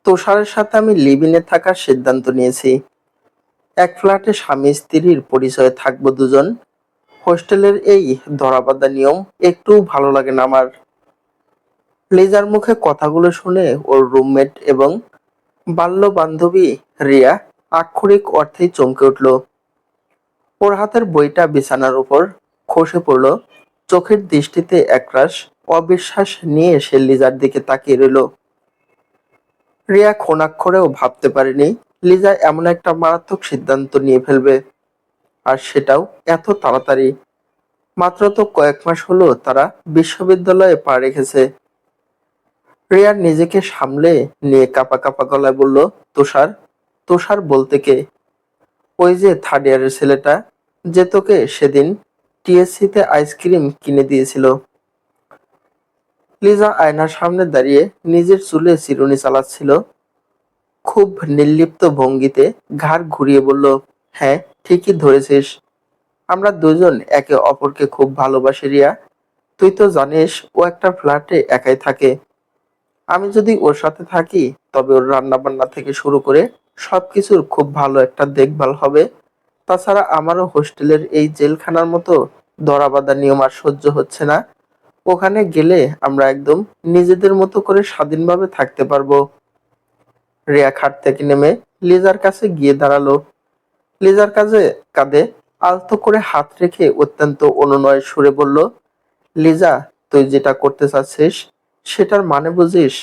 তুষারের সাথে আমি লিভ ইনে থাকার সিদ্ধান্ত নিয়েছি। এক ফ্ল্যাটে স্বামী স্ত্রীর পরিচয়ে থাকবো দুজন। হোস্টেলের এই ধরাবাঁধা নিয়ম একটুও ভালো লাগে না আমার। লিজার মুখে কথাগুলো শুনে ওর রুমমেট এবং বাল্য বান্ধবী রিয়া আক্ষরিক অর্থেই চমকে উঠল। ওর হাতের বইটা বিছানার উপর খসে পড়ল। চোখের দৃষ্টিতে একরাশ অবিশ্বাস নিয়ে সে লিজার দিকে তাকিয়ে রইল। রিয়া ক্ষণাক্ষরেও ভাবতে পারেনি লিজা এমন একটা মারাত্মক সিদ্ধান্ত নিয়ে ফেলবে, আর সেটাও এত তাড়াতাড়ি। মাত্র তো কয়েক মাস হলো তারা বিশ্ববিদ্যালয়ে পা রেখেছে। রিয়া নিজেকে সামলে নিয়ে কাঁপা কাঁপা গলায় বলল, তুষার? তুষার বলতে কে? ওই যে থার্ড ইয়ারের ছেলেটা, যে তোকে সেদিন টিএসসিতে আইসক্রিম কিনে দিয়েছিল। লিজা আয়নার সামনে দাঁড়িয়ে নিজের চুলে চিরুনি চালাচ্ছিল। খুব নির্লিপ্ত ভঙ্গিতে ঘাড় ঘুরিয়ে বলল, হ্যাঁ, ঠিকই ধরেছিস। আমরা দুজন একে অপরকে খুব ভালোবাসি রিয়া। তুই তো জানিস ও একটা ফ্ল্যাটে একাই থাকে। আমি যদি ওর সাথে থাকি তবে ওর রান্না বান্না থেকে শুরু করে সবকিছুর খুব ভালো একটা দেখভাল হবে। তাছাড়া আমারও হোস্টেলের এই জেলখানার মতো ধরাবাঁধা নিয়ম আর সহ্য হচ্ছে না। ওখানে গেলে আমরা একদম নিজেদের মতো করে স্বাধীনভাবে থাকতে পারবো। রিয়া খাট থেকে নেমে লিজার কাছে গিয়ে দাঁড়ালো। লিজার কাঁধে আলতো করে হাত রেখে অত্যন্ত অনুনয়ের সুরে বলল, লিজা, তুই যেটা করতে চাচ্ছিস সেটার মানে বুঝিস?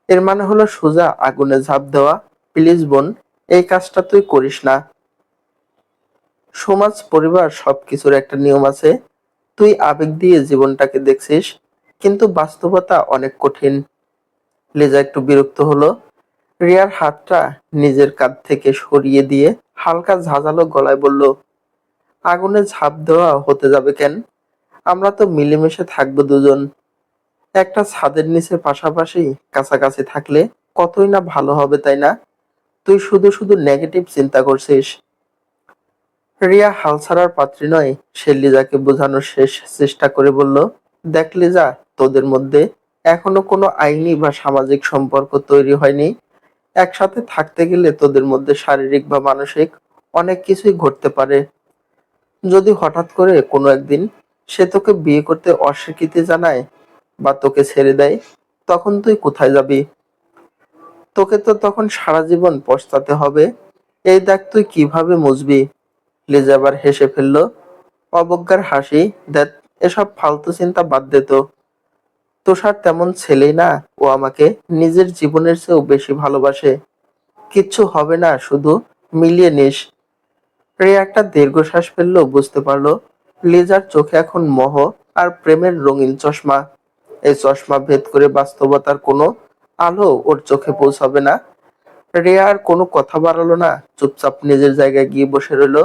এর মানে হলো সোজা আগুনে ঝাঁপ দেওয়া। প্লিজ বোন, এই কাজটা তুই করিস না। সমাজ, পরিবার সবকিছুর একটা নিয়ম আছে। তুই আবেগ দিয়ে জীবনটাকে দেখছিস, কিন্তু বাস্তবতা অনেক কঠিন। লিজা একটু বিরক্ত হলো। রিয়ার হাতটা নিজের কাঁধ থেকে সরিয়ে দিয়ে হালকা ঝাঁঝালো গলায় বলল, আগুনে ঝাঁপ দেওয়া হতে যাবে কেন? আমরা তো মিলেমিশে থাকবো দুজন। একটা ছাদের নিচে পাশাপাশি কাছাকাছি থাকলে কতই না ভালো হবে, তাই না? তুই শুধু শুধু নেগেটিভ চিন্তা করছিস। রিয়া হাল ছাড়ার পাত্রী নয়। সে লিজাকে বোঝানোর শেষ চেষ্টা করে বলল, দেখ লিজা, তোদের মধ্যে এখনো কোনো আইনি বা সামাজিক সম্পর্ক তৈরি হয়নি। একসাথে থাকতে গেলে তোদের মধ্যে শারীরিক বা মানসিক অনেক কিছুই ঘটতে পারে। যদি হঠাৎ করে কোনো একদিন সে তোকে বিয়ে করতে অস্বীকৃতি জানায় বা তোকে ছেড়ে দেয়, তখন তুই কোথায় যাবি? তোকে তো তখন সারা জীবন পস্তাতে হবে। এই দাগ তুই কিভাবে মুছবি? লিজা আবার হেসে ফেলল, অবজ্ঞার হাসি। ধ্যাৎ, এসব ফালতু চিন্তা বাদ দে তো। তুষার তেমন ছেলেই না। ও আমাকে নিজের জীবনের চেয়েও বেশি ভালোবাসে। কিচ্ছু হবে না, শুধু মিলিয়ে নিস। রিয়া একটা দীর্ঘশ্বাস ফেলল। বুঝতে পারলো লিজার চোখে এখন মোহ আর প্রেমের রঙিন চশমা। এই চশমা ভেদ করে বাস্তবতার কোনো আলো ওর চোখে পৌঁছাবে না। রিয়া আর কোনো কথা বাড়ালো না, চুপচাপ নিজের জায়গায় গিয়ে বসে রইলো।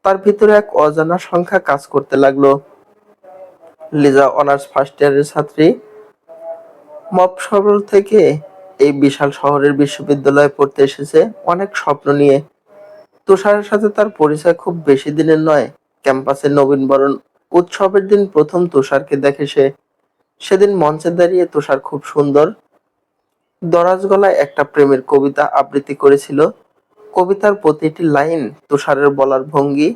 তার ভিতরে এক অজানা সংখ্যা কাজ করতে লাগলো। লিজা অনার্স ফার্স্ট ইয়ারের ছাত্রী। মফস্বল থেকে এই বিশাল শহরের বিশ্ববিদ্যালয়ে পড়তে এসেছে অনেক স্বপ্ন নিয়ে। তুষারের সাথে তার পরিচয় খুব বেশি দিনের নয়। ক্যাম্পাসের নবীনবরণ উৎসবের দিন প্রথম তুষারকে দেখে সে। সেদিন মঞ্চে দাঁড়িয়ে তুষার খুব সুন্দর দরাজ গলায় একটা প্রেমের কবিতা আবৃত্তি করেছিল। কবিতার প্রতিটি লাইন, তুষারের বলার ভঙ্গি,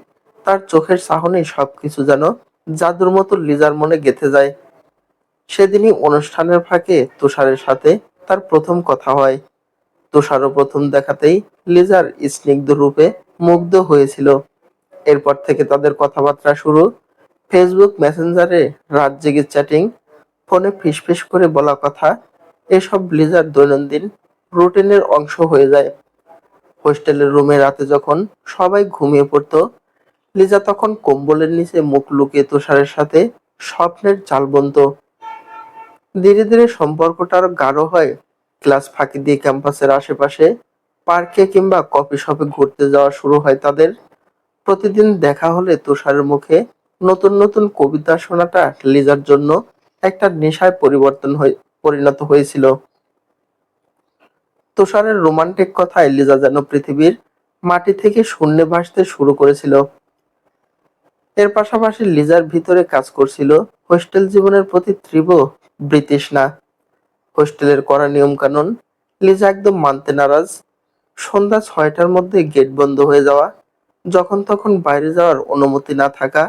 তার চোখের চাহনি সবকিছু যেন জাদুর মতো লিজার মনে গেঁথে যায়। সেদিনই অনুষ্ঠানের ফাঁকে তুষারের সাথে তার প্রথম কথা হয়। তুষারও প্রথম দেখাতেই লিজার স্নিগ্ধ রূপে মুগ্ধ হয়েছিল। এরপর থেকে তাদের কথাবার্তা শুরু। ফেসবুক মেসেঞ্জারে রাত জেগে চ্যাটিং, ফোনে ফিসফিস করে বলা কথা, এসব লিজার দৈনন্দিন রুটিনের অংশ হয়ে যায়। হোস্টেলের রুমে রাতে যখন সবাই ঘুমিয়ে পড়তো, লিজা তখন কম্বলের নিচে মুখ লুকিয়ে তুষারের সাথে স্বপ্নের চাল বুনতো। ধীরে ধীরে সম্পর্কটা আরো গাঢ় হয়। ক্লাস ফাঁকি দিয়ে ক্যাম্পাসের আশেপাশে পার্কে কিংবা কফি শপে ঘুরতে যাওয়া শুরু হয় তাদের। প্রতিদিন দেখা হলে তুষারের মুখে নতুন নতুন কবিতা শোনাটা লিজার জন্য একটা নেশায় পরিণত হয়েছিল। তুষারের রোমান্টিক কথায় লিজা যেন পৃথিবীর মাটি থেকে শূন্যে ভাসতে শুরু করেছিল। এর পাশাপাশি লিজার ভিতরে কাজ করছিল হোস্টেল জীবনের প্রতি তীব্র বিতৃষ্ণা। হোস্টেলের কড়া নিয়ম কানুন, লিজা একদম মানতে নারাজ। সন্ধ্যা ৬টার মধ্যে গেট বন্ধ হয়ে যাওয়া, যখন তখন বাইরে যাওয়ার অনুমতি না থাকা,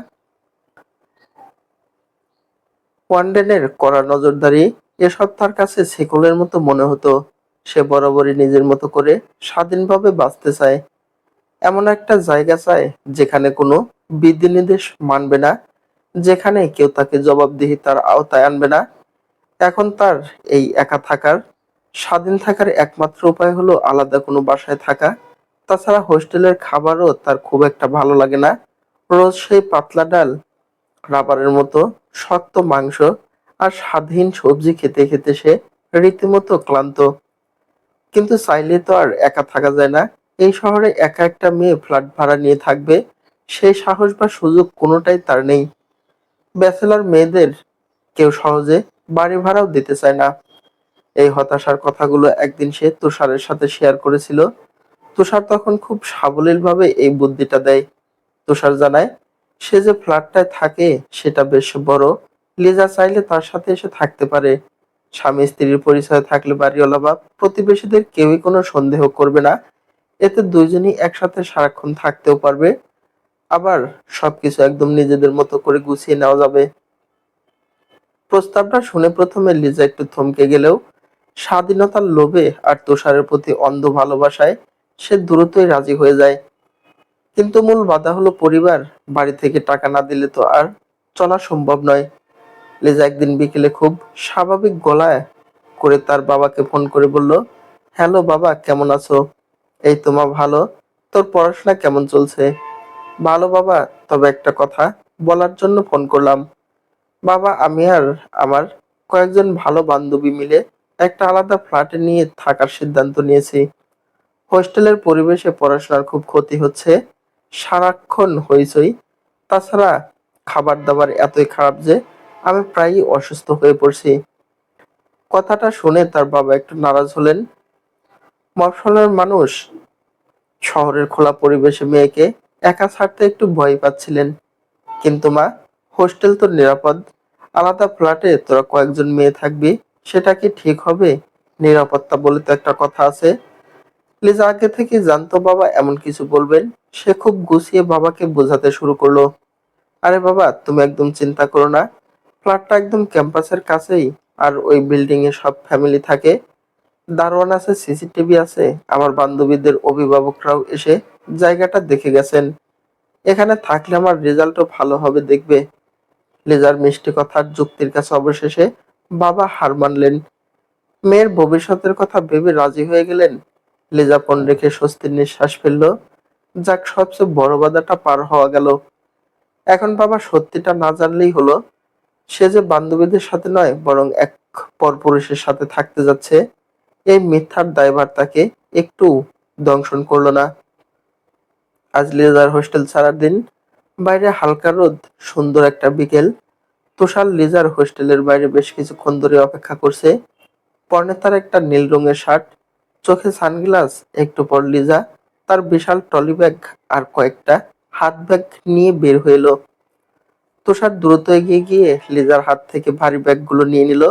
ওয়ার্ডেনের কড়া নজরদারি, এসব তার কাছে শেকলের মতো মনে হতো। সে বরাবরই নিজের মতো করে স্বাধীনভাবে বাঁচতে চায়, এমন একটা জায়গা চায় যেখানে কোনো বিধিনির্দেশ মানবে না, যেখানে কেউ তাকে জবাবদিহিতার আওতায় আনবে না। এখন তার এই একা থাকার, স্বাধীন থাকার একমাত্র উপায় হলো আলাদা কোনো বাসায় থাকা। তাছাড়া হোস্টেলের খাবারও তার খুব একটা ভালো লাগে না। রোজ সেই পাতলা ডাল, রাবারের মতো শক্ত মাংস আর স্বাদহীন সবজি খেতে খেতে সে রীতিমতো ক্লান্ত। কিন্তু চাইলে তো আর একা থাকা যায় না। এই শহরে একা একটা মেয়ে ফ্ল্যাট ভাড়া নিয়ে থাকবে, সেই সাহস বা সুযোগ কোনোটাই তার নেই। ব্যাচেলর মেয়েদের কেউ সহজে বাড়ি ভাড়াও দিতে চায় না। এই হতাশার কথাগুলো একদিন সে তুষারের সাথে শেয়ার করেছিল। তুষার তখন খুব সাবলীলভাবে এই বুদ্ধিটা দেয়। তুষার জানায়, সে যে ফ্ল্যাটটায় থাকে সেটা বেশ বড়। লিজা চাইলে তার সাথে এসে থাকতে পারে। স্বামী স্ত্রীর পরিচয় থাকলে বাড়িওয়ালা বা প্রতিবেশীদের কেউই কোনো সন্দেহ করবে না। এতে দুইজনই একসাথে সারাক্ষণ থাকতেও পারবে, আবার সবকিছু একদম নিজেদের মতো করে গুছিয়ে নেওয়া যাবে। প্রস্তাবটা শুনে প্রথমে লিজা একটু থমকে গেলেও স্বাধীনতার লোভে আর তুষারের প্রতি অন্ধ ভালোবাসায় সে দ্রুতই রাজি হয়ে যায়। কিন্তু মূল বাধা হলো পরিবার। বাড়ি থেকে টাকা না দিলে তো আর চলা সম্ভব নয়। লিজা একদিন বিকেলে খুব স্বাভাবিক গলায় করে তার বাবাকে ফোন করে বলল, হ্যালো বাবা, কেমন আছো? এই তো মা, ভালো। তোর পড়াশোনা কেমন চলছে? ভালো বাবা, তবে একটা কথা বলার জন্য ফোন করলাম। বাবা, আমি আর আমার কয়েকজন ভালো বান্ধবী মিলে একটা আলাদা ফ্ল্যাটে নিয়ে থাকার সিদ্ধান্ত নিয়েছি। হোস্টেলের পরিবেশে পড়াশোনার খুব ক্ষতি হচ্ছে, সারাক্ষণ হইচই। তাছাড়া খাবার দাবার এতই খারাপ যে আমি প্রায়ই অসুস্থ হয়ে পড়ছি। কথাটা শুনে তার বাবা একটু নারাজ হলেন। মফস্বলের মানুষ শহরের খোলা পরিবেশে মেয়েকে একা ছাড়তে একটু ভয় পাচ্ছিলেন। কিন্তু মা, হোস্টেল তো নিরাপদ। আলাদা ফ্ল্যাটে তোরা কয়েকজন মেয়ে থাকবি, সেটা কি ঠিক হবে? নিরাপত্তা বলে তো একটা কথা আছে। লিজা আগে থেকে জানতো বাবা এমন কিছু বলবেন। সে খুব গুছিয়ে বাবাকে বোঝাতে শুরু করলো, আরে বাবা, তুমি একদম চিন্তা করো না। ফ্ল্যাটটা একদম ক্যাম্পাসের কাছেই, আর ওই বিল্ডিং এ সব ফ্যামিলি থাকে। দারোয়ান আছে, সিসিটিভি আছে। আমার বান্ধবীদের অভিভাবকরাও এসে জায়গাটা দেখে গেছেন। এখানে থাকলে আমার রেজাল্টও ভালো হবে, দেখবে। লিজার মিষ্টি কথার যুক্তির কাছে অবশেষে বাবা হার মানলেন। মেয়ের ভবিষ্যতের কথা ভেবে রাজি হয়ে গেলেন। লিজা ফোন রেখে স্বস্তির নিঃশ্বাস ফেলল। যাক, সবচেয়ে বড় বাধাটা পার হওয়া গেল। এখন বাবা সত্যিটা না জানলেই হলো। সে যে বান্ধবীদের সাথে নয়, বরং এক পরপুরুষের সাথে থাকতে যাচ্ছে, এই মিথ্যার দায়ভার তাকে একটু দংশন করলো না। আজ লিজার হোস্টেল ছাড়ার দিন। বাইরে হালকা রোদ, সুন্দর একটা বিকেল। তুষার লিজার হোস্টেলের বাইরে বেশ কিছুক্ষণ ধরে অপেক্ষা করছে। পরনে তার একটা নীল রঙের শার্ট, চোখে সানগ্লাস। একটু পর লিজা তার বিশাল ট্রলি ব্যাগ আর কয়েকটা হাত ব্যাগ নিয়ে বের হয়ে এলো। তুষার দ্রুত এগিয়ে গিয়ে লিজার হাত থেকে ভারী ব্যাগগুলো নিয়ে নিল।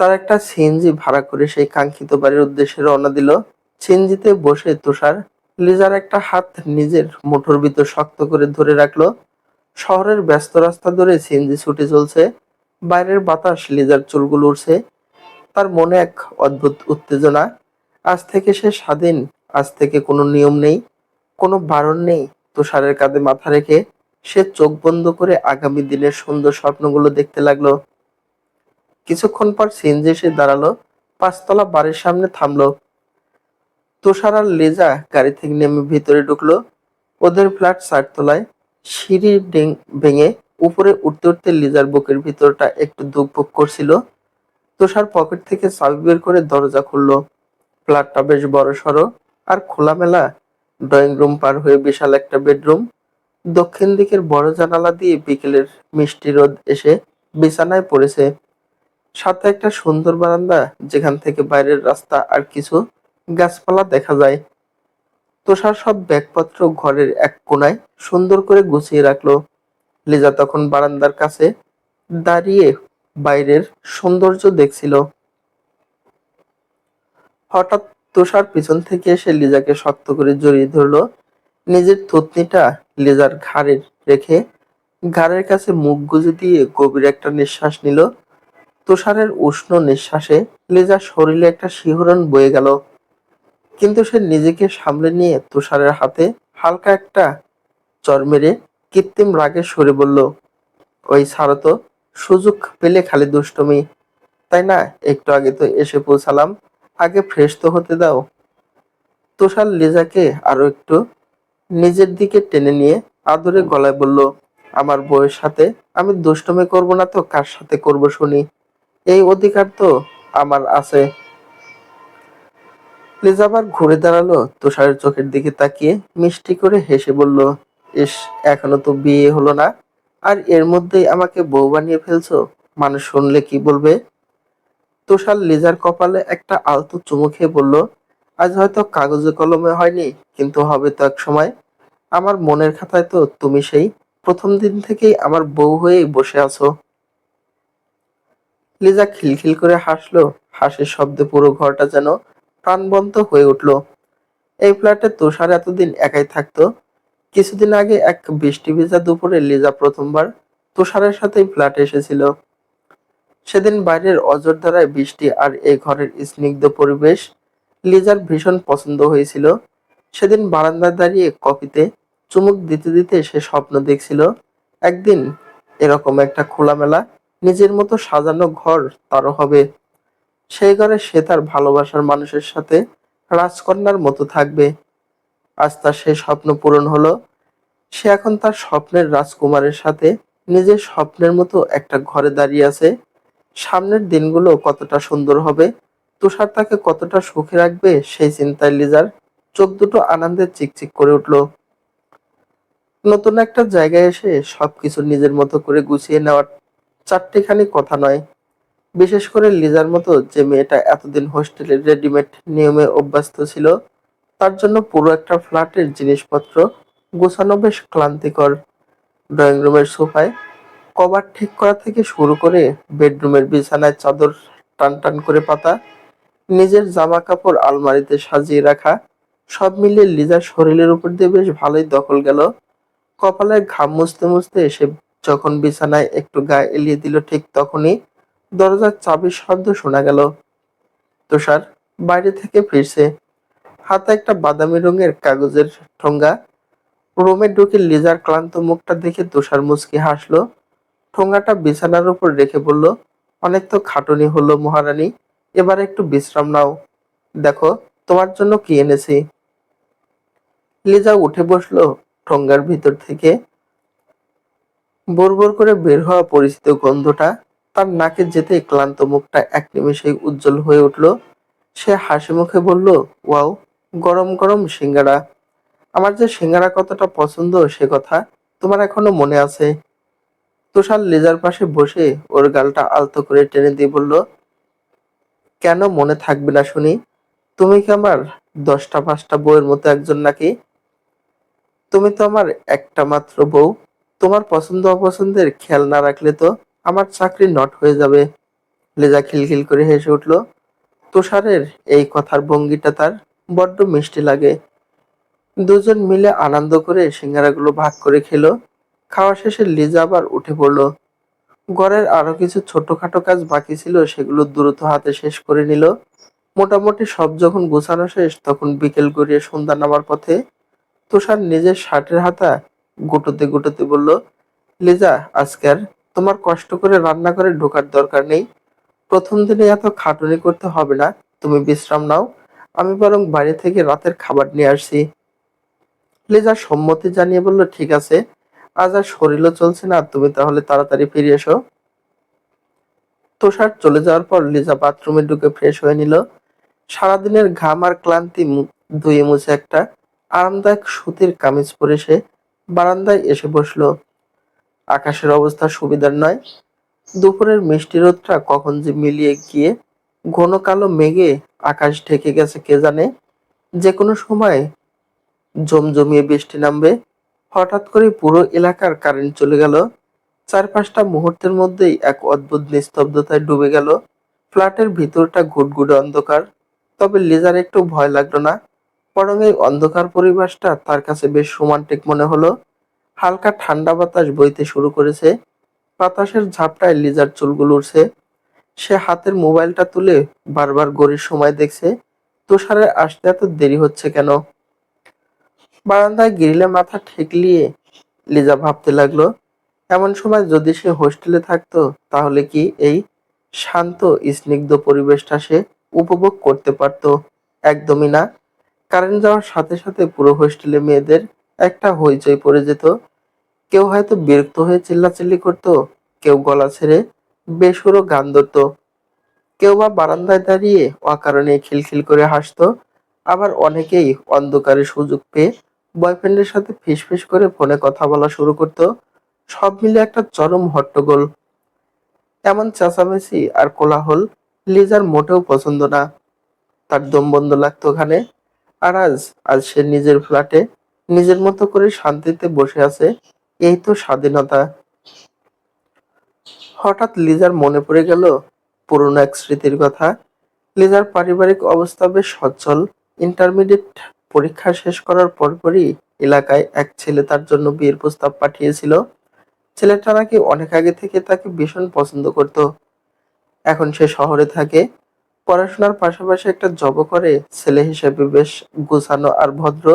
তার একটা সিএনজি ভাড়া করে সেই কাঙ্ক্ষিত বাড়ির উদ্দেশ্যে রওনা দিল। সিএনজিতে বসে তুষার লিজার একটা হাত নিজের মুঠোর ভিতর শক্ত করে ধরে রাখলো। শহরের ব্যস্ত রাস্তা ধরে সিএনজি ছুটে চলছে। বাইরের বাতাস লিজার চুলগুলো উড়ছে। তার মনে এক অদ্ভুত উত্তেজনা। আজ থেকে সে স্বাধীন। আজ থেকে কোনো নিয়ম নেই, কোনো বারণ নেই। তুষারের কাঁধে মাথা রেখে সে চোখ বন্ধ করে আগামী দিনের সুন্দর স্বপ্নগুলো দেখতে লাগলো। কিছুক্ষণ পর সিএনজি এসে দাঁড়ালো। ৫ তলা বাড়ির সামনে থামলো। তুষার আর লিজা গাড়ি থেকে নেমে ভিতরে ঢুকলো। ওদের ফ্ল্যাট ৪ তলায়। সিঁড়ি ভেঙে উপরে উঠতে উঠতে লিজার বুকের ভিতরটা একটু ধুকপুক করছিল। তুষার পকেট থেকে চাবি বের করে দরজা খুললো। ফ্ল্যাটটা বেশ বড়সড় আর খোলামেলা। ড্রয়িং রুম পার হয়ে বিশাল একটা বেডরুম। দক্ষিণ দিকের বড় জানালা দিয়ে বিকেলের মিষ্টি রোদ এসে বিছানায় পড়েছে। সাথে একটা সুন্দর বারান্দা, যেখান থেকে বাইরের রাস্তা আর কিছু গাছপালা দেখা যায়। তুষার সব ব্যাগপত্র ঘরের এক কোণায় সুন্দর করে গুছিয়ে রাখলো। লিজা তখন বারান্দার কাছে দাঁড়িয়ে বাইরের সৌন্দর্য দেখছিল। হঠাৎ তুষার পিছন থেকে এসে লিজাকে শক্ত করে জড়িয়ে ধরলো। নিজের থুতনিটা লিজার ঘাড়ে রেখে ঘাড়ের কাছে মুখ গুজে দিয়ে গভীর একটা নিঃশ্বাস নিল। তুষারের উষ্ণ নিঃশ্বাসে লিজার শরীরে একটা শিহরণ বয়ে গেল, কিন্তু সে নিজেকে সামলে নিয়ে তুষারের হাতে হালকা একটা চড় মেরে কৃত্রিম রাগে সরে বলল, ওই ছাড়ো তো, সুযোগ পেলে খালি দুষ্টুমি, তাই না? একটু আগে তো এসে পৌঁছালাম, আগে ফ্রেশ তো হতে দাও। তুষার লিজাকে আরো একটু নিজের দিকে টেনে নিয়ে আদুরে গলায় বলল, আমার বউয়ের সাথে আমি দুষ্টুমি করব না তো কার সাথে করব শুনি? এই অধিকার তো আমার আছে। লিজা আবার ঘুরে দাঁড়ালো, তুষারের চোখের দিকে তাকিয়ে মিষ্টি করে হেসে বলল, ইস, এখনো তো বিয়ে হলো না, আর এর মধ্যেই আমাকে বউ বানিয়ে ফেলছো? মানুষ শুনলে কি বলবে? তুষার লিজার কপালে একটা আলতো চুমু খেয়ে বলল, আজ হয়তো কাগজে কলমে হয়নি, কিন্তু হবে তো এক সময়। আমার মনের খাতায় তো তুমি সেই প্রথম দিন থেকেই আমার বউ হয়েই বসে আছো। লিজা খিলখিল করে হাসলো, হাসির শব্দে পুরো ঘরটা যেন প্রাণবন্ত হয়ে উঠল। এই ফ্ল্যাটে তুষার এতদিন একাই থাকতো। কিছুদিন আগে এক বৃষ্টি ভেজা দুপুরে লিজা প্রথমবার তুষারের সাথেই ফ্ল্যাটে এসেছিল। সেদিন বাইরের অঝোরধারায় বৃষ্টি আর এই ঘরের স্নিগ্ধ পরিবেশ লিজার ভীষণ পছন্দ হয়েছিল। সেদিন বারান্দায় দাঁড়িয়ে কফিতে চুমুক দিতে দিতে সে স্বপ্ন দেখছিল, একদিন এরকম একটা খোলামেলা নিজের মতো সাজানো ঘর তারও হবে। সেই ঘরে সে তার ভালোবাসার মানুষের সাথে রাজকন্যার মতো থাকবে। আজ তার সেই স্বপ্ন পূরণ হলো। সে এখন তার স্বপ্নের রাজকুমারের সাথে নিজের স্বপ্নের মতো একটা ঘরে দাঁড়িয়ে আছে। সামনের দিনগুলো কতটা সুন্দর হবে, তুষার তাকে কতটা সুখে রাখবে, সেই চিন্তায় লিজার চোখ দুটো আনন্দে চিকচিক করে উঠল। নতুন একটা জায়গায় এসে সবকিছু নিজের মতো করে গুছিয়ে নেওয়ার চারটিখানি কথা নয়। বিশেষ করে লিজার মতো যে মেয়েটা এতদিন হোস্টেলের রেডিমেড নিয়মে অভ্যস্ত ছিল, তার জন্য পুরো একটা ফ্ল্যাটের জিনিসপত্র গোছানো বেশ ক্লান্তিকর। ড্রয়িং রুমের সোফায় কভার ঠিক করা থেকে শুরু করে বেডরুমের বিছানায় চাদর টান টান করে পাতা, নিজের জামা কাপড় আলমারিতে সাজিয়ে রাখা, সব মিলিয়ে লিজার শরীরের উপর দিয়ে বেশ ভালোই দখল গেল। কপালে ঘাম মুছতে মুছতে সে যখন বিছানায় একটু গায়ে এলিয়ে দিল, ঠিক তখনই দরজার চাবির শব্দ শোনা গেল। তুষার বাইরে থেকে ফিরছে, হাতে একটা বাদামি রঙের কাগজের ঠোঙ্গা। রুমে ঢুকে লিজার ক্লান্ত মুখটা দেখে তুষার মুচকি হাসলো। ঠোঙ্গাটা বিছানার উপর রেখে বলল, অনেক তো খাটুনি হলো মহারানী, এবার একটু বিশ্রাম নাও। দেখো তোমার জন্য কি এনেছি। লিজা উঠে বসলো। ঠোঙ্গার ভিতর থেকে বুড়বুড় করে বের হওয়া পরিচিত গন্ধটা তার নাকে যেতেই ক্লান্ত মুখটা এক নিমেষেই উজ্জ্বল হয়ে উঠল। সে হাসি মুখে বলল, ওয়াও, গরম গরম সিঙ্গারা। আমার যে সিঙ্গারা কতটা পছন্দ সে কথা তোমার এখনো মনে আছে? তুষার লেজার পাশে বসে ওর গালটা আলতো করে টেনে দিয়ে বলল, কেন মনে থাকবে না শুনি? তুমি কি আমার 10টা 5টা বউয়ের মতো একজন নাকি? তুমি তো আমার একটা মাত্র বউ। তোমার পছন্দ অপছন্দের খেয়াল না রাখলে তো আমার চাকরি নট হয়ে যাবে। লেজা খিলখিল করে হেসে উঠল। তুষারের এই কথার ভঙ্গিটা তার বড্ড মিষ্টি লাগে। দুজন মিলে আনন্দ করে সিঙ্গারাগুলো ভাগ করে খেলো। খাওয়া শেষে লিজা আবার উঠে পড়ল। ঘরের আরো কিছু ছোটখাটো কাজ বাকি ছিল, সেগুলো দ্রুত হাতে শেষ করে নিল। মোটামুটি সব যখন গোছানো শেষ, তখন বিকেল গড়িয়ে সন্ধ্যা নামার পথে তুষার নিজের শার্টের হাতা গুটোতে গুটোতে বলল, লিজা, আজকে আর তোমার কষ্ট করে রান্নাঘরে ঢোকার দরকার নেই। প্রথম দিনে এত খাটুনি করতে হবে না। তুমি বিশ্রাম নাও, আমি বরং বাইরে থেকে রাতের খাবার নিয়ে আসছি। লিজা সম্মতি জানিয়ে বলল, ঠিক আছে, আজ আর শরীরও চলছে না, তুমি তাহলে তাড়াতাড়ি ফিরে এসো। তুষার চলে যাওয়ার পর লিজা বাথরুমে ঢুকে ফ্রেশ হয়ে নিল। সারাদিনের ঘাম আর ক্লান্তি ধুয়ে মুছে একটা আরামদায়ক সুতির কামিজ পরে সে বারান্দায় এসে বসলো। আকাশের অবস্থা সুবিধার নয়। দুপুরের মিষ্টি রোদটা কখন যে মিলিয়ে গিয়ে ঘন কালো মেঘে আকাশ ঢেকে গেছে কে জানে। যে কোনো সময় জমজমিয়ে বৃষ্টি নামবে। হঠাৎ করে পুরো এলাকার কারেন্ট চলে গেল। 4-5টা মুহূর্তের মধ্যেই এক অদ্ভুত নিস্তব্ধতায় ডুবে গেল। ফ্ল্যাটের ভিতরটা ঘুটঘুটে অন্ধকার। তবে লিজার একটু ভয় লাগলো না, বরং এই অন্ধকার পরিবেশটা তার কাছে বেশ রোমান্টিক মনে হলো। হালকা ঠান্ডা বাতাস বইতে শুরু করেছে, বাতাসের ঝাপটায় লিজার চুলগুলো উড়ছে। সে হাতের মোবাইলটা তুলে বারবার ঘড়ির সময় দেখছে। তুষারের আসতে এত দেরি হচ্ছে কেন? বারান্দায় গ্রিলে মাথা ঠেকলিয়ে লিজা ভাবতে লাগলো, এমন সময় যদি সে হোস্টেলে থাকতো তাহলে কি এই শান্ত স্নিগ্ধ পরিবেশটা সে উপভোগ করতে পারতো? একদমই না। কারেন্ট যাওয়ার সাথে সাথে পুরো হোস্টেলে মেয়েদের একটা হইচই পড়ে যেত। কেউ হয়তো বিরক্ত হয়ে চিল্লাচিল্লি করতো, কেউ গলা ছেড়ে বেসুরো গান ধরতো, কেউ বা বারান্দায় দাঁড়িয়ে অকারণে খিলখিল করে হাসতো। আবার অনেকেই অন্ধকারে সুযোগ পেয়ে বয়ফ্রেন্ডের সাথে ফিসফিস করে ফোনে কথা বলা শুরু করতো। সব মিলে একটা চরম হট্টগোল। এমন চেঁচামেচি আর কোলাহল লিজার মোটেও পছন্দ না। তার দম বন্ধ লাগতো ওখানে। আর আজ আজ সে নিজের ফ্ল্যাটে নিজের মতো করে শান্তিতে বসে আছে। এই তো স্বাধীনতা। হঠাৎ লিজার মনে পড়ে গেল পুরনো এক স্মৃতির কথা। লিজার পারিবারিক অবস্থা বেশ সচ্ছল। ইন্টারমিডিয়েট পরীক্ষা শেষ করার পরপরই এলাকায় এক ছেলে তার জন্য বিয়ের প্রস্তাব পাঠিয়েছিল। ছেলেটা নাকি অনেক আগে থেকে তাকে ভীষণ পছন্দ করত। এখন সে শহরে থাকে, পড়াশোনার পাশাপাশি একটা জবও করে। ছেলে হিসেবে বেশ গোছানো আর ভদ্র।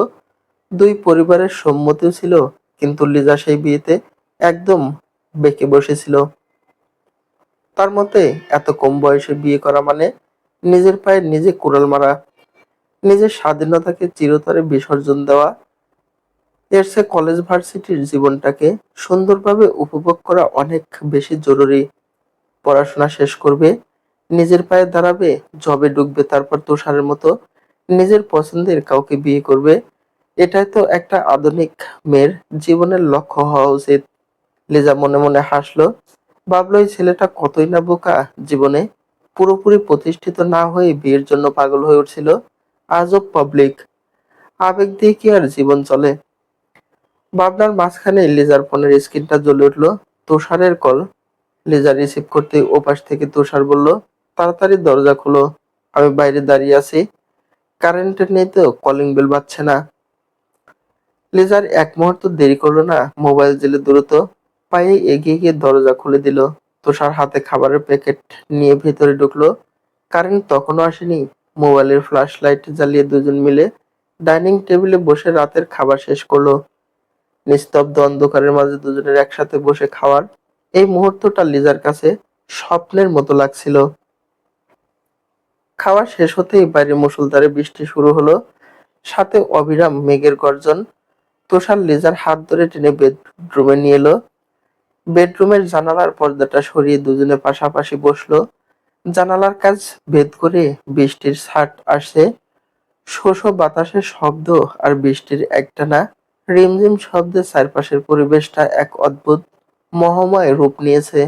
দুই পরিবারের সম্মতিও ছিল, কিন্তু লিজা সেই বিয়েতে একদম বেঁকে বসেছিল। তার মতে এত কম বয়সে বিয়ে করা মানে নিজের পায়ে নিজে কুড়াল মারা, নিজের স্বাধীনতাকে চিরতরে বিসর্জন দেওয়া। এর চেয়ে কলেজ ভার্সিটির জীবনটাকে সুন্দরভাবে উপভোগ করা অনেক বেশি জরুরি। পড়াশোনা শেষ করবে, নিজের পায়ে দাঁড়াবে, জবে ঢুকবে, তারপর তুষারের মতো নিজের পছন্দের কাউকে বিয়ে করবে। এটাই তো একটা আধুনিক মেয়ের জীবনের লক্ষ্য হওয়া উচিত। লিজা মনে মনে হাসলো। ভাবলো এই ছেলেটা কতই না বোকা। জীবনে পুরোপুরি প্রতিষ্ঠিত না হয়ে বিয়ের জন্য পাগল হয়ে উঠছিল। আজব পাবলিক। আবেগ দিয়ে কি আর জীবন চলে? ভাবনার মাঝখানে লিজার ফোনের স্ক্রিনটা জ্বলে উঠলো। তুষারের কল। লিজা রিসিভ করতে ওপাশ থেকে তুষার বলল, তাড়াতাড়ি দরজা খোলো, আমি বাইরে দাঁড়িয়ে আছি। কারেন্ট নেই তো, কলিং বেল বাজছে না। লিজার এক মুহূর্ত দেরি করলো না, মোবাইল জেলে দ্রুত পায়ে এগিয়ে গিয়ে দরজা খুলে দিল। তুষার হাতে খাবারের প্যাকেট নিয়ে ভেতরে ঢুকলো। কারেন্ট তখনও আসেনি। মোবাইলের ফ্ল্যাশ লাইট জ্বালিয়ে দুজন মিলে ডাইনিং টেবিলে বসে রাতের খাবার শেষ করলো। নিস্তব্ধ অন্ধকারের মাঝে দুজনের একসাথে বসে খাওয়ার এই মুহূর্তটা লিজার কাছে স্বপ্নের মতো লাগছিল। খাওয়া শেষ হতেই বাইরে মুষলধারে বৃষ্টি শুরু হলো, সাথে অবিরাম মেঘের গর্জন। তুষার লিজার হাত ধরে টেনে বেডরুমে নিয়ে এলো। বেডরুমের জানালার পর্দাটা সরিয়ে দুজনে পাশাপাশি বসলো। জানালার কাছ ভেদ করে বৃষ্টির ছাট আসছে। শো শো বাতাসের শব্দ আর বৃষ্টির একটানা রিমঝিম শব্দে চারপাশের পরিবেশটা এক অদ্ভুত মোহময় রূপ নিয়েছে।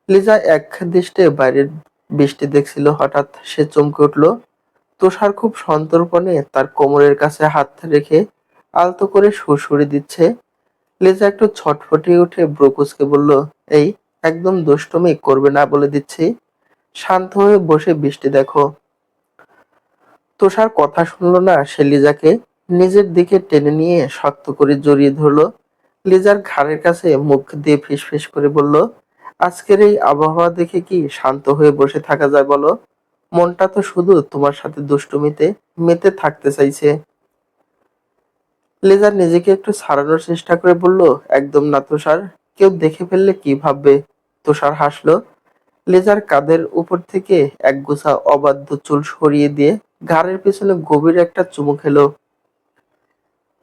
লিজা এক দৃষ্টে বাইরের বৃষ্টি দেখছিল। হঠাৎ সে চমকে উঠল। তুষার খুব সন্তর্পণে তার কোমরের কাছে হাত রেখে আলতো করে সুড়সুড়ি দিচ্ছে। লিজা একটু ছটফটিয়ে উঠে ভ্রু কুঁচকে বলল, এই, একদম দুষ্টুমি করবে না বলে দিচ্ছি। শান্ত হয়ে বসে বৃষ্টি দেখো। তুষার কথা শুনলো না। সে লিজাকে নিজের দিকে টেনে নিয়ে শক্ত করে জড়িয়ে ধরলো। লিজার ঘাড়ের কাছে মুখ দিয়ে ফিসফিস করে বলল, আজকের এই আবহাওয়া দেখে কি শান্ত হয়ে বসে থাকা যায় বলো? মনটা তো শুধু তোমার সাথে দুষ্টুমিতে মেতে থাকতে চাইছে। লিজা নিজেকে একটু ছাড়ানোর চেষ্টা করে বলল, একদম না তুষার, কেউ দেখে ফেললে কি ভাববে? তুষার হাসলো। লিজার কাঁধের উপর থেকে একগোছা অবাধ্য চুল সরিয়ে দিয়ে ঘাড়ের পেছনে গভীর একটা চুমু খেলো।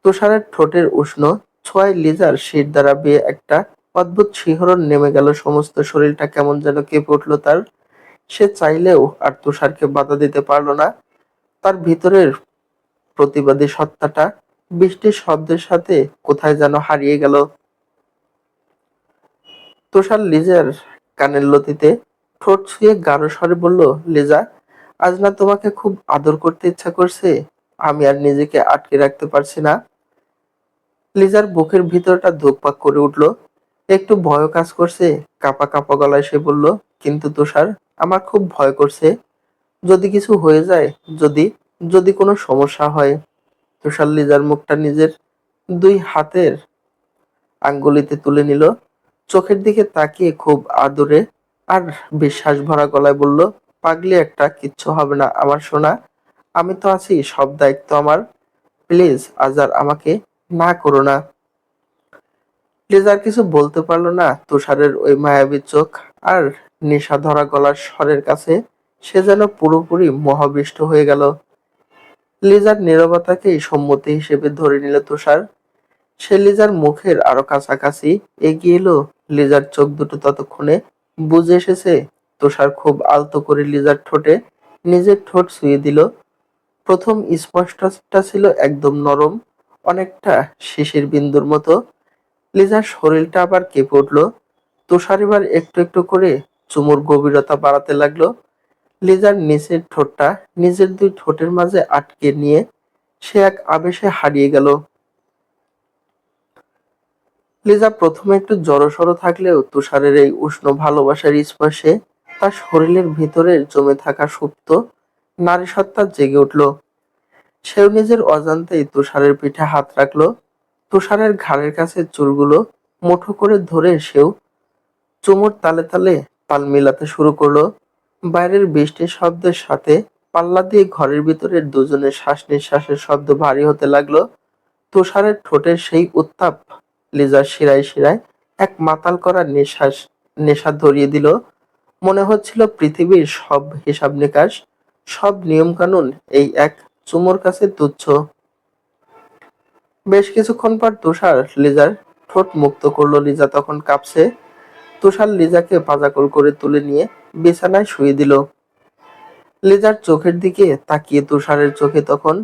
তুষারের ঠোঁটের উষ্ণ ছোঁয়ায় লিজার শির দ্বারা বেয়ে একটা অদ্ভুত শিহরণ নেমে গেল। সমস্ত শরীরটা কেমন যেন কেঁপে উঠল তার। সে চাইলেও আর তুষারকে বাধা দিতে পারল না। তার ভিতরের প্রতিবাদী সত্তাটা বৃষ্টির শব্দের সাথে কোথায় যেন হারিয়ে গেল। তুষার লিজার কানের লতিতে ঠোঁট ছুঁয়ে গাঢ় স্বরে বলল, লিজা, আজ না তোমাকে খুব আদর করতে ইচ্ছা করছে। আমি আর নিজেকে আটকে রাখতে পারছি না। লিজার বুকের ভিতরটা ধুকপাক করে উঠল। একটু ভয়ও কাজ করছে। কাঁপা কাঁপা গলায় সে বলল, কিন্তু তুষার, আমার খুব ভয় করছে। যদি কিছু হয়ে যায়, যদি যদি কোনো সমস্যা হয়। তুষার লিজার মুখটা নিজের দুই হাতের আঙ্গুলিতে তুলে নিল, চোখের দিকে তাকিয়ে খুব আদরে আর বিশ্বাস ভরা গলায় বলল, পাগলি একটা, কিচ্ছু হবে না আমার সোনা, আমি তো আছি, সব দায়িত্ব আমার। প্লিজ আজ আর আমাকে না করো না। লিজা আর কিছু বলতে পারল না। তুষারের ওই মায়াবী চোখ আর নেশা ধরা গলার স্বরের কাছে সে যেন পুরোপুরি মোহাবিষ্ট হয়ে গেল। লিজার নীরবতাকেই সম্মতি হিসেবে ধরে নিল তুষার। সে লিজার মুখের আরো কাছাকাছি এগিয়ে এলো। লিজার চোখ দুটো ততক্ষণে বুজে এসেছে। তুষার খুব আলতো করে লিজার ঠোঁটে নিজের ঠোঁট ছুঁয়ে দিল। প্রথম স্পর্শটা ছিল একদম নরম, অনেকটা শিশির বিন্দুর মতো। লিজার শরীরটা আবার কেঁপে উঠল। তুষার এবার একটু একটু করে চুমুর গভীরতা বাড়াতে লাগলো। লিজার নিচের ঠোঁটটা নিজের দুই ঠোঁটের মাঝে আটকে নিয়ে সে এক আবেশে হারিয়ে গেল। লিজা প্রথমে একটু জড়সড় থাকলেও তুষারের এই উষ্ণ ভালোবাসার স্পর্শে তার শরীরের ভিতরে জমে থাকা সুপ্ত নারীসত্তা জেগে উঠল। সেও নিজের অজান্তেই তুষারের পিঠে হাত রাখলো। তুষারের ঘাড়ের কাছে চুলগুলো মুঠো করে ধরে সেও চুমুর তালে তালে তাল মিলাতে শুরু করলো। বাইরের বৃষ্টির শব্দের সাথে পাল্লা দিয়ে ঘরের ভিতরে দুজনের শ্বাস নিঃশ্বাসের শব্দ ভারী হতে লাগলো। তুষারের ঠোঁটের সেই উত্তাপ লিজার শিরায় শিরায় এক মাতাল করা নেশা ধরিয়ে দিল। মনে হচ্ছিল পৃথিবীর সব হিসাব নিকাশ, সব নিয়ম কানুন এই এক চুমোর কাছে তুচ্ছ। বেশ কিছুক্ষণ পর তুষার লিজার ঠোঁট মুক্ত করলো। লিজা তখন কাঁপছে। তুষার লিজাকে পাজাকোল করে তুলে নিয়ে বিছানায় শুয়ে দিল। লিজার চোখের দিকে তাকিয়ে তুষারের চোখে তখন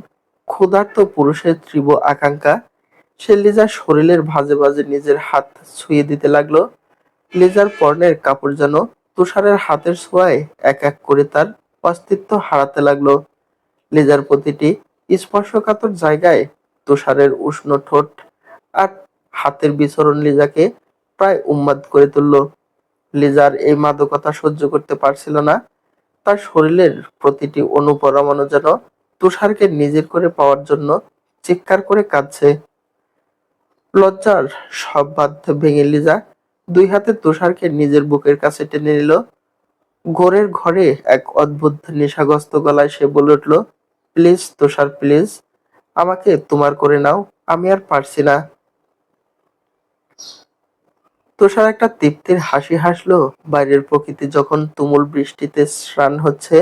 ক্ষুধার্ত পুরুষের তীব্র আকাঙ্ক্ষা। সে লিজার শরীরের ভাঁজে ভাঁজে নিজের হাত ছুঁয়ে দিতে লাগলো। লিজার পরনের কাপড় যেন তুষারের হাতের ছোঁয়ায় এক এক করে তার অস্তিত্ব হারাতে লাগলো। লিজার প্রতিটি স্পর্শকাতর জায়গায় তুষারের উষ্ণ ঠোঁট আর হাতের বিচরণ লিজাকে প্রায় উন্মাদ করে তুলল। লিজার এই মাদকতা সহ্য করতে পারছিল না। তার শরীরের প্রতিটি অনুপরমাণু যেন তুষারকে নিজের করে পাওয়ার জন্য চিৎকার করে কাঁদছে। লজ্জার সব বাধ্য ভেঙে লিজা দুই হাতে তুষারকে নিজের বুকের কাছে টেনে নিল। ঘোরের ঘরে এক অদ্ভুত নেশাগ্রস্ত গলায় সে বলে উঠল, প্লিজ তুষার, প্লিজ আমাকে তোমার করে নাও, আমি আর পারছি না। তুষার একটা তৃপ্তির হাসি হাসলো। বাইরের প্রকৃতি যখন তুমুল বৃষ্টিতে স্নান হচ্ছে,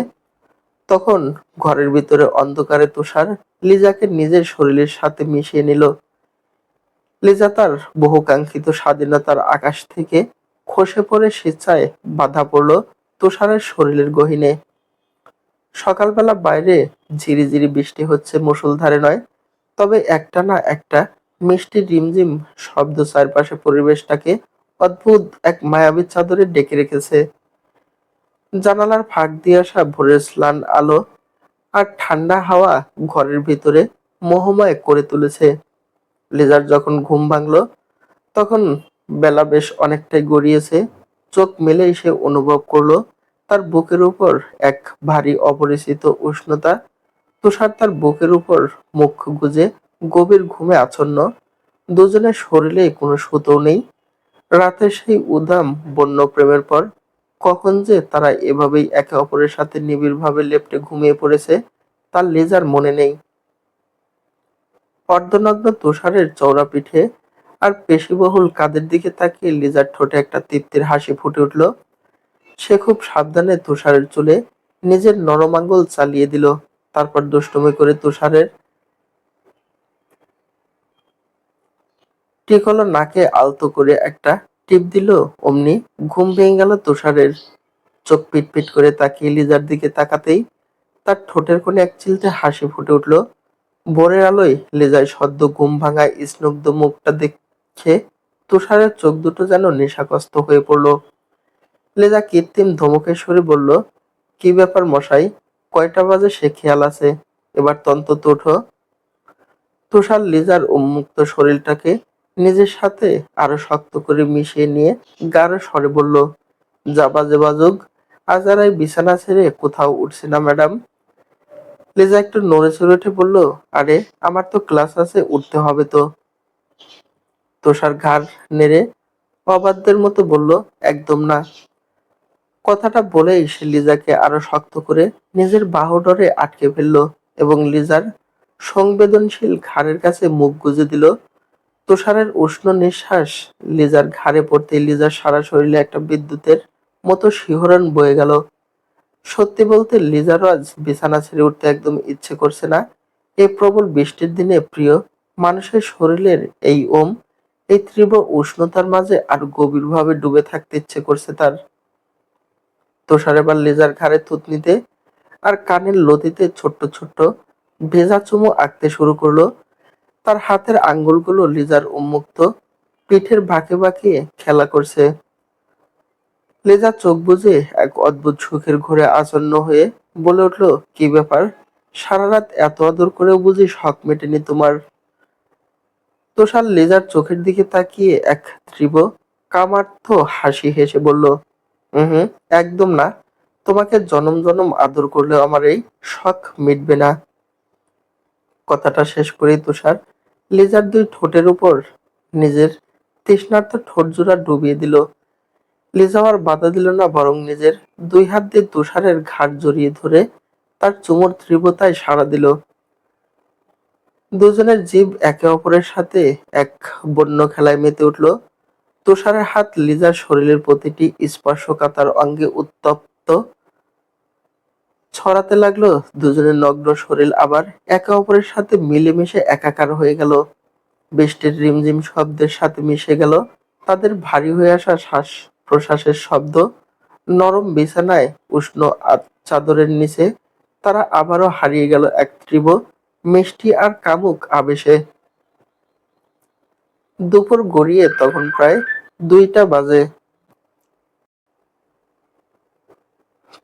তখন ঘরের ভিতরে অন্ধকারে তুষার লিজাকে নিজের শরীরের সাথে মিশিয়ে নিল। লিজা তার বহুকাঙ্ক্ষিত স্বাধীনতার আকাশ থেকে খসে পড়ে স্বেচ্ছায় বাধা পড়ল তুষারের শরীরের গহীনে। সকালবেলা বাইরে ঝিরিঝিরি বৃষ্টি হচ্ছে, মুষলধারে নয়, তবে একটা না একটা মিষ্টি রিমঝিম শব্দ চারপাশে পরিবেশটাকে অদ্ভুত এক মায়াবী চাদরে ডেকে রেখেছে। জানালার ফাঁক দিয়ে আসা ভোরের স্নান আলো আর ঠান্ডা হাওয়া ঘরের ভিতরে মোহময় করে তুলেছে। লিজার যখন ঘুম ভাঙলো, তখন বেলা বেশ অনেকটাই গড়িয়েছে। চোখ মেলেই সে অনুভব করলো তার বুকের উপর এক ভারী অপরিচিত উষ্ণতা। তুষার তার বুকের উপর মুখ গুজে গভীর ঘুমে আচ্ছন্ন। দুজনের শরীরে কোনো সুতো নেই। রাতের সেই উদাম বন্য প্রেমের পর কখন যে তারা এভাবেই একে অপরের সাথে নিবিড়ভাবে লেপ্টে ঘুমিয়ে পড়েছে তার লেজার মনে নেই। অর্ধনগ্ন তুষারের চওড়া পিঠে আর পেশিবহুল কাঁধের দিকে তাকিয়ে লিজার ঠোঁটে একটা তৃপ্তির হাসি ফুটে উঠল। সে খুব সাবধানে তুষারের চুলে নিজের নরম আঙ্গুল চালিয়ে দিল। তারপর দুষ্টুমি করে তুষারের ঠিক হলো নাকে আলতো করে একটা টিপ দিল। অমনি ঘুম ভেঙে গেল তুষারের। চোখ পিটপিট করে তাকিয়ে লিজার দিকে তাকাতেই তার ঠোঁটের কোণে এক চিলতে হাসি ফুটে উঠল। ভোরের আলোয় লিজার সদ্য ঘুম ভাঙা স্নিগ্ধ মুখটা দেখে তুষারের চোখ দুটো যেন নেশাগ্রস্ত হয়ে পড়ল। লিজা কৃত্রিম ধমকের সুরে বলল, কি ব্যাপার মশাই, কয়টা বাজে সে খেয়াল আছে, এবার তো অন্তত ওঠো। তুষার লিজার উন্মুক্ত শরীরটাকে নিজের সাথে আরো শক্ত করে মিশিয়ে নিয়ে গাঢ় স্বরে বলল, যা বাজে বাজুক, আজ আর এই বিছানা ছেড়ে কোথাও উঠছি না ম্যাডাম। লিজা একটু নড়ে চড়ে উঠে বলল, আরে আমার তো ক্লাস আছে, উঠতে হবে তো। তুষার ঘাড় নেড়ে অবাধ্যের মতো বলল, একদম না। কথাটা বলেই সে লিজাকে আরো শক্ত করে নিজের বাহুডোরে আটকে ফেলল এবং লিজার সংবেদনশীল ঘাড়ের কাছে মুখ গুজে দিল। তুষারের উষ্ণ নিঃশ্বাস লিজার ঘাড়ে পড়তেই লিজার সারা শরীরে একটা বিদ্যুতের মতো শিহরণ বয়ে গেল। সত্যি বলতে লিজারও আজ বিছানা ছেড়ে উঠতে একদম ইচ্ছে করছে না। এই প্রবল বৃষ্টির দিনে প্রিয় মানুষের শরীরের এই তীব্র উষ্ণতার মাঝে আর গভীরভাবে ডুবে থাকতে ইচ্ছে করছে তার। তুষার এবার লিজার ঘাড়ে থুতনিতে আর কানের লতিতে ছোট্ট ছোট্ট ভেজা চুমু আঁকতে শুরু করলো। তার হাতের আঙ্গুলগুলো লিজার উন্মুক্ত পিঠের বাঁকে বাঁকে খেলা করছে। লিজা চোখ বুজে এক অদ্ভুত সুখের ঘোরে আচ্ছন্ন হয়ে বলে উঠল, কি ব্যাপার, সারা রাত এত আদর করেও বুঝি শখ মেটেনি তোমার? তুষার লিজার চোখের দিকে তাকিয়ে এক তীব্র কামার্থ হাসি হেসে বলল, হুম, একদম না। তোমাকে জনম জনম আদর করলেও আমার এই শখ মিটবে না। কথাটা শেষ করেই তুষার লিজার দুই ঠোঁটের উপর নিজের তৃষ্ণার্ত ঠোঁটজোড়া ডুবিয়ে দিল। লিজা আর বাধা দিল না, বরং নিজের দুই হাত দিয়ে তুষারের ঘাড় জড়িয়ে ধরে তার চুমুর তীব্রতায় সাড়া দিল। দুজনের জিভ একে অপরের সাথে এক বন্য খেলায় মেতে উঠল। তুষারের হাত লিজার শরীরের প্রতিটি স্পর্শকাতর অঙ্গে উত্তপ্ত ছড়াতে লাগলো। দুজনের নগ্ন শরীর আবার একে অপরের সাথে মিলেমিশে একাকার হয়ে গেল। বৃষ্টির রিমঝিম শব্দের সাথে মিশে গেল তাদের ভারী হয়ে আসা শ্বাস প্রশ্বাসের শব্দ। নরম বিছানায় উষ্ণ চাদরের নিচে তারা আবারও হারিয়ে গেল এক তীব্র মিষ্টি আর কামুক আবেশে। দুপুর গড়িয়ে তখন প্রায় 2টা বাজে।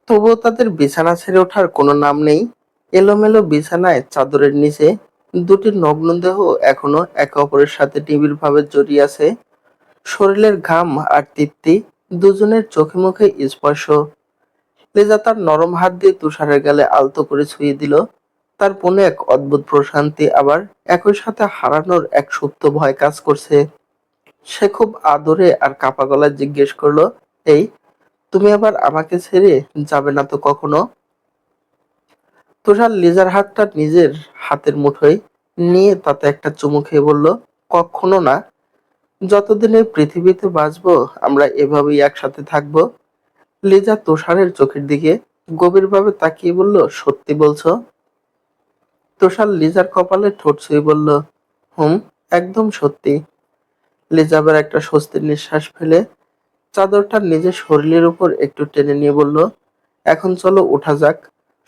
তবুও তাদের বিছানা ছেড়ে ওঠার কোনো নাম নেই। এলোমেলো বিছানায় চাদরের নিচে দুটি নগ্ন দেহ এখনো একে অপরের সাথে নিবিড়ভাবে জড়িয়ে আছে। শরীরের ঘাম আর তৃপ্তি দুজনের চোখে মুখে স্পর্শ। লিজা তার নরম হাত দিয়ে তুষারের গালে আলতো করে ছুঁয়ে দিল। তার মনে এক অদ্ভুত প্রশান্তি, আবার একই সাথে হারানোর এক সুপ্ত ভয় কাজ করছে। সে খুব আদরে আর কাঁপা গলায় জিজ্ঞেস করলো, এই, তুমি আবার আমাকে ছেড়ে যাবে না তো কখনো? তুষার লিজার হাতটা নিজের হাতের মুঠোয় নিয়ে তাতে একটা চুমু খেয়ে বলল, কখনো না। যতদিন এই পৃথিবীতে বাঁচবো আমরা এভাবেই একসাথে থাকবো। লিজা তুষারের চোখের দিকে গভীরভাবে তাকিয়ে বলল, সত্যি বলছো? তুষার লিজার কপালে ঠোঁট ছুঁয়ে বলল, হুম, একদম সত্যি। লিজা আবার একটা স্বস্তির নিঃশ্বাস ফেলে চাদরটা নিজের শরীরের উপর একটু টেনে নিয়ে বলল, এখন চলো ওঠা যাক,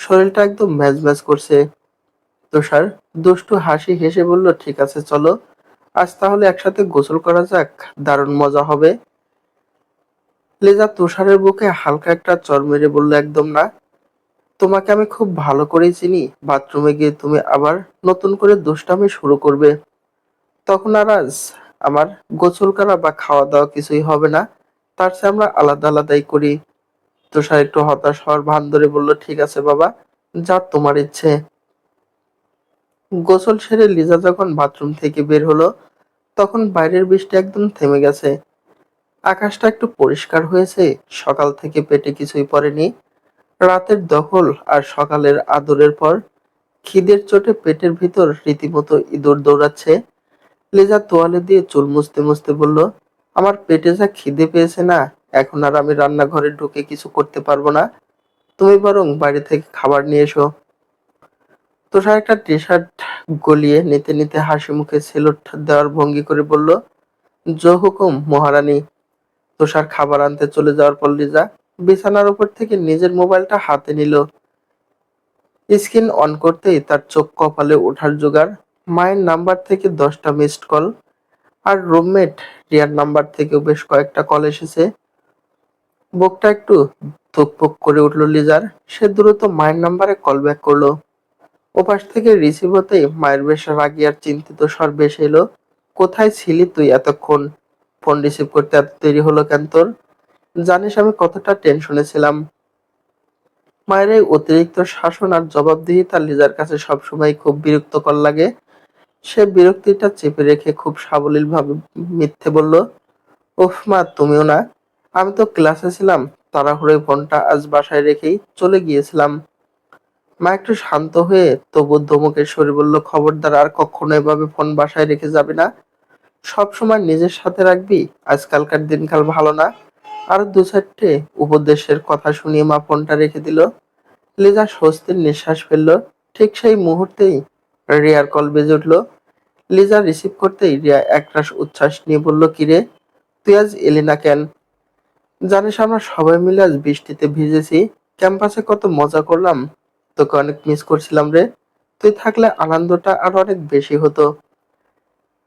শরীরটা একদম ম্যাজম্যাজ করছে। তুষার দুষ্টু হাসি হেসে বলল, ঠিক আছে চলো, আজ তাহলে একসাথে গোসল করা যাক, দারুণ মজা হবে। লিজা তুষারের বুকে হালকা একটা চড় মেরে বলল, একদম না। তোমাকে আমি খুব ভালো করেই চিনি। বাথরুমে গিয়ে তুমি আবার নতুন করে দুষ্টামি শুরু করবে। তখন আর আজ আমার গোসল করা বা খাওয়া দাওয়া কিছুই হবে না। তার চেয়ে আমরা আলাদা আলাদাই করি। তুষার একটু হতাশ হওয়ার ভান ধরে বলল, ঠিক আছে বাবা, যা তোমার ইচ্ছে। গোসল সেরে লিজা যখন বাথরুম থেকে বের হলো তখন বাইরের বৃষ্টি একদম থেমে গেছে। আকাশটা একটু পরিষ্কার হয়েছে। সকাল থেকে পেটে কিছুই পড়েনি। রাতের দখল আর সকালের আদরের পর খিদের চোটে পেটের ভিতর রীতিমতো ইঁদুর দৌড়াচ্ছে। লিজা তোয়ালে দিয়ে চুল মুছতে মুছতে বলল, আমার পেটে যা খিদে পেয়েছে না, এখন আর আমি রান্নাঘরে ঢুকে কিছু করতে পারবো না। তুমি বরং বাইরে থেকে খাবার নিয়ে এসো। তুষার একটা টি-শার্ট গলিয়ে নিতে নিতে হাসি মুখে সেলুট দেওয়ার ভঙ্গি করে বলল, জো হুকুম মহারানী। তুষার খাবার আনতে চলে যাওয়ার পর লিজা বিছানার উপর থেকে নিজের মোবাইলটা হাতে নিল। স্ক্রিন অন করতেই তার চোখ কপালে ওঠার জোগাড়। মায়ের নাম্বার থেকে 10টা মিসড কল, আর রুমমেট রিয়ার নাম্বার থেকেও বেশ কয়েকটা কল এসেছে। বুকটা একটু ধুকপুক করে উঠল লিজার। সে দ্রুত মায়ের নাম্বারে কল ব্যাক করলো। ওপাশ থেকে রিসিভ হতেই মায়ের বেশ রাগী আর চিন্তিত স্বর ভেসে এলো, কোথায় ছিলি তুই এতক্ষণ? ফোন রিসিভ করতে এত দেরি হলো কেন তোর? জানিস আমি কতটা টেনশনে ছিলাম। মায়ের এই অতিরিক্ত শাসন আর জবাবদিহিতা লিজার কাছে সবসময় খুব বিরক্তকর লাগে। সে বিরক্তিটা চেপে রেখে খুব সাবলীলভাবে মিথ্যে বলল, উফ মা, তুমিও না। আমি তো ক্লাসে ছিলাম, তাড়াহুড়োয় ফোনটা আজ বাসায় রেখেই চলে গিয়েছিলাম। মা একটু শান্ত হয়ে তবু ধমকের স্বরে বলল, খবরদার আর কখনো এভাবে ফোন বাসায় রেখে যাবে না। সবসময় নিজের সাথে রাখবি, আজকালকার দিনকাল ভালো না। আরো দু চারটে উপদেশের কথা শুনিয়ে মা ফোনটা রেখে দিল। লিজা স্বস্তির নিঃশ্বাস ফেলল। ঠিক সেই মুহূর্তেই রিয়ার কল বেজে উঠল। লিজা রিসিভ করতেই রিয়া একরাশ উচ্ছ্বাস নিয়ে বলল, কিরে, তুই আজ এলি না কেন? জানিস আমরা সবাই মিলে আজ বৃষ্টিতে ভিজেছি, ক্যাম্পাসে কত মজা করলাম, তোকে অনেক মিস করছিলাম রে। তুই থাকলে আনন্দটা আরো অনেক বেশি হতো।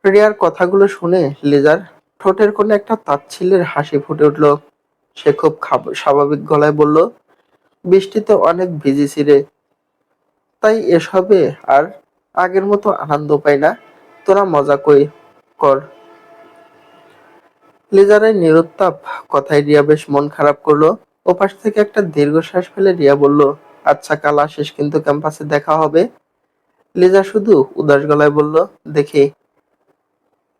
রিয়ার কথাগুলো শুনে লিজার ঠোঁটের কোণে একটা তাচ্ছিল্যের হাসি ফুটে উঠল। সে খুব স্বাভাবিক গলায় বলল, বৃষ্টিতে অনেক ভিজেছি রে, তাই এসবে আর আগের মতো আনন্দ পাই না। তোরা মজা কর। লিজার এই নিরুত্তাপ কথায় রিয়া বেশ মন খারাপ করলো। ওপাশ থেকে একটা দীর্ঘশ্বাস ফেলে রিয়া বলল, আচ্ছা কাল আসিস কিন্তু, ক্যাম্পাসে দেখা হবে। লিজা শুধু উদাস গলায় বলল, দেখি।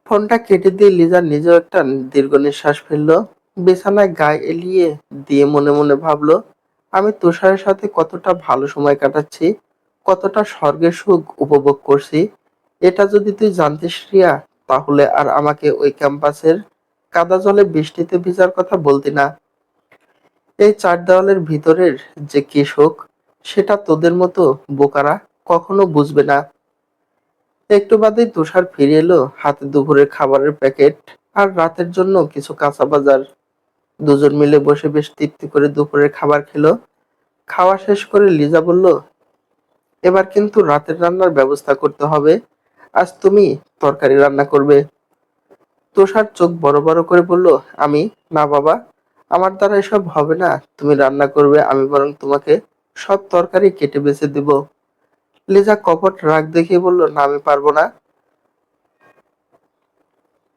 ফোনটা কেটে দিয়ে লিজা নিজেও একটা দীর্ঘ নিঃশ্বাস ফেললো। বিছানায় গায়ে এলিয়ে দিয়ে মনে মনে ভাবলো, আমি তুষারের সাথে কতটা ভালো সময় কাটাচ্ছি, কতটা স্বর্গের সুখ উপভোগ করছি। এটা যদি তুই জানতিস রিয়া, তাহলে আর আমাকে ওই ক্যাম্পাসের কাদা জলে বৃষ্টিতে ভিজার কথা বলতি না। এই চার দেওয়ালের ভিতরের যে কি সুখ, সেটা তোদের মতো বোকারা কখনো বুঝবে না। একটু বাদেই তুষার ফিরে এলো, হাতে দুপুরের খাবারের প্যাকেট আর রাতের জন্য কিছু কাঁচা বাজার। দুজন মিলে বসে বেশ তৃপ্তি করে দুপুরের খাবার খেলো। খাওয়া শেষ করে লিজা বলল, এবার কিন্তু রাতের রান্নার ব্যবস্থা করতে হবে। আজ তুমি তরকারি রান্না করবে। তুষার চোখ বড় বড় করে বলল, আমি? না বাবা, আমার দ্বারা এসব হবে না। তুমি রান্না করবে, আমি বরং তোমাকে সব তরকারি কেটে বেছে দেব। লিজা কপট রাগ দেখিয়ে বলল, না, আমি পারবো না।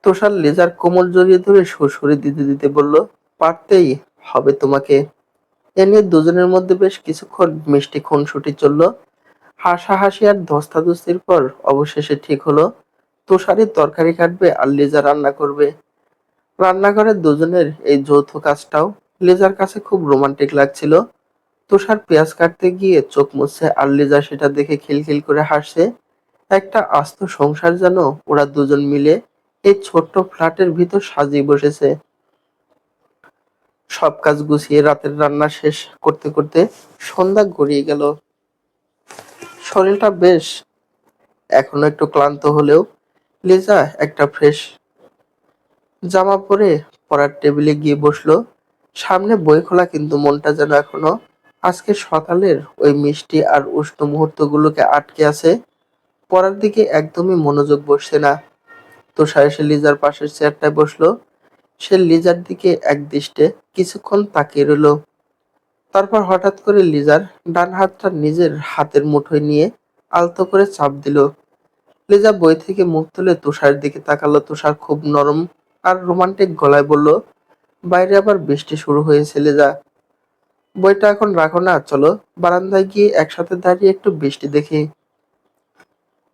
তুষার লিজার কোমর জড়িয়ে ধরে সুড়সুড়ি দিতে দিতে বলল, পারতেই হবে তোমাকে। এ নিয়ে দুজনের মধ্যে বেশ কিছুক্ষণ মিষ্টি খুনসুটি চলল। হাসাহাসি আর ধস্তাধস্তির পর অবশেষে ঠিক হলো, তুষারই তরকারি কাটবে আর লিজা রান্না করবে। রান্নাঘরে দুজনের এই যৌথ কাজটাও লিজার কাছে খুব রোমান্টিক লাগছিল। তুষার পেঁয়াজ কাটতে গিয়ে চোখ মুছছে আর লিজা সেটা দেখে খিলখিল করে হাসছে। একটা আস্ত সংসার যেন ওরা দুজন মিলে এই ছোট্ট ফ্ল্যাটের ভিতর সাজিয়ে বসেছে। সব কাজ গুছিয়ে রাতের রান্না শেষ করতে করতে সন্ধ্যা গড়িয়ে গেল। শরীরটা বেশ এখনো একটু ক্লান্ত হলেও লিজা একটা ফ্রেশ জামা পরে পড়ার টেবিলে গিয়ে বসলো। সামনে বই খোলা, কিন্তু মনটা যেন এখনো আজকে সকালের ওই মিষ্টি আর উষ্ণ মুহূর্তগুলোকে আটকে আছে। পড়ার দিকে একদমই মনোযোগ বসছে না। তুষার এসে লিজার পাশের চেয়ারটায় বসলো। সে লিজার দিকে একদৃষ্টে কিছুক্ষণ তাকিয়ে রইল। তারপর হঠাৎ করে লিজার ডান হাতটা নিজের হাতের মুঠোয় নিয়ে আলতো করে চাপ দিল। লিজা বই থেকে মুখ তুলে তুষারের দিকে তাকালো। তুষার খুব নরম আর রোমান্টিক গলায় বলল, বাইরে আবার বৃষ্টি শুরু হয়েছে লিজা, বইটা এখন রাখো না, চলো বারান্দায় গিয়ে একসাথে দাঁড়িয়ে একটু বৃষ্টি দেখি।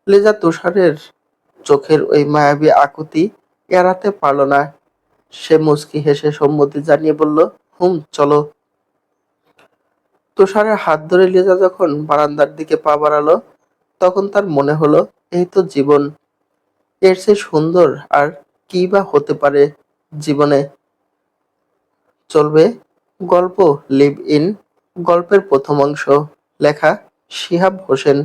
লিজা তুষারের চোখের ওই মায়াবী আকুতি এড়াতে পারল না। সে মুচকি হেসে সম্মতি জানিয়ে বলল, চলো। তুষারের হাত ধরে লিজা যখন বারান্দার দিকে পা বাড়ালো, তখন তার মনে হলো, এই তো জীবন। এর চেয়ে সুন্দর আর কি বা হতে পারে জীবনে। চলবে গল্প লিভ ইন, গল্পের প্রথম অংশ, লেখা শিহাব হোসেন।